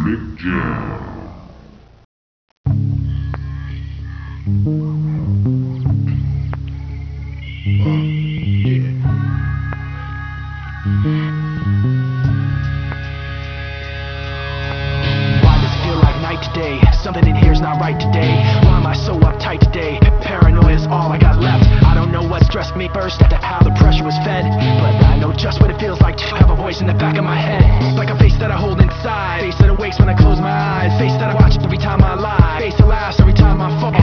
Electric Jam. Why does it feel like night today? Something in here's not right today. Why am I so uptight today? Paranoia is all I got left. I don't know what stressed me first, how the pressure was fed, but I know just what it feels like to have a voice in the back of my head, like a face that I hold inside, face that awakes when I close my eyes, face that I watch every time I lie, face that laughs every time I fall.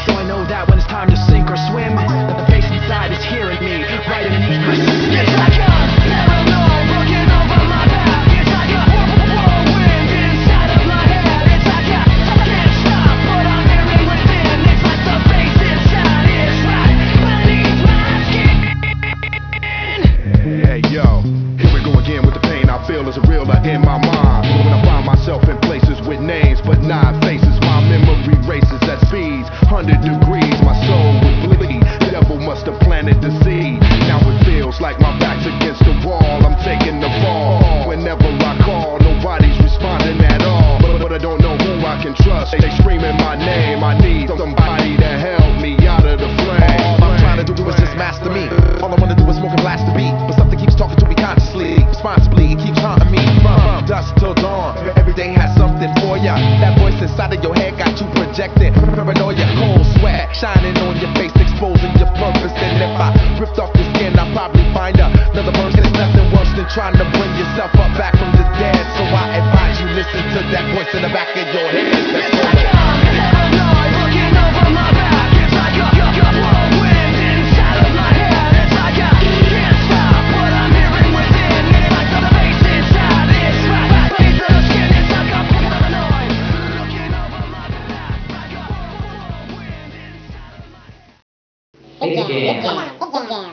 So I know that when it's time to sink or swim, that the face inside is hearing me right underneath my skin. It's like a paranoid looking over my back. It's like a whirlwind inside of my head. It's like I can't stop, but I'm hearing within. It's like the face inside is right beneath my skin. Hey yo, here we go again with the pain I feel is a realer in my mind. When I find myself in places with names but not faces, my memory races at speeds 100 degrees. My soul would bleed. Devil must have planted the seed. Now it feels like my back's against the wall. I'm taking the fall. Whenever I call, nobody's responding at all. But I don't know who I can trust. They screaming my name. I need somebody to help me out of the flame. All I'm trying to do is just master me. All I wanna do is smoke and blast the beat. But something keeps talking to me consciously, responsibly. It keeps haunting me from dusk till dawn. Every day has something for ya. That voice inside of your head got you projecting paranoia, cold sweat shining on your face, exposing your purpose. And if I ripped off your skin, I'll probably find another person. It's nothing worse than trying to bring yourself up back from the dead. So I advise you listen to that voice in the back of your head. That's all. Paranoid looking over my back. It's like a whirlwind inside of my head. It's like I can't stop what I'm hearing within. It's like the face inside is right beneath the skin. It's like a paranoid looking over my back. Like a whirlwind inside of my head. Good jam.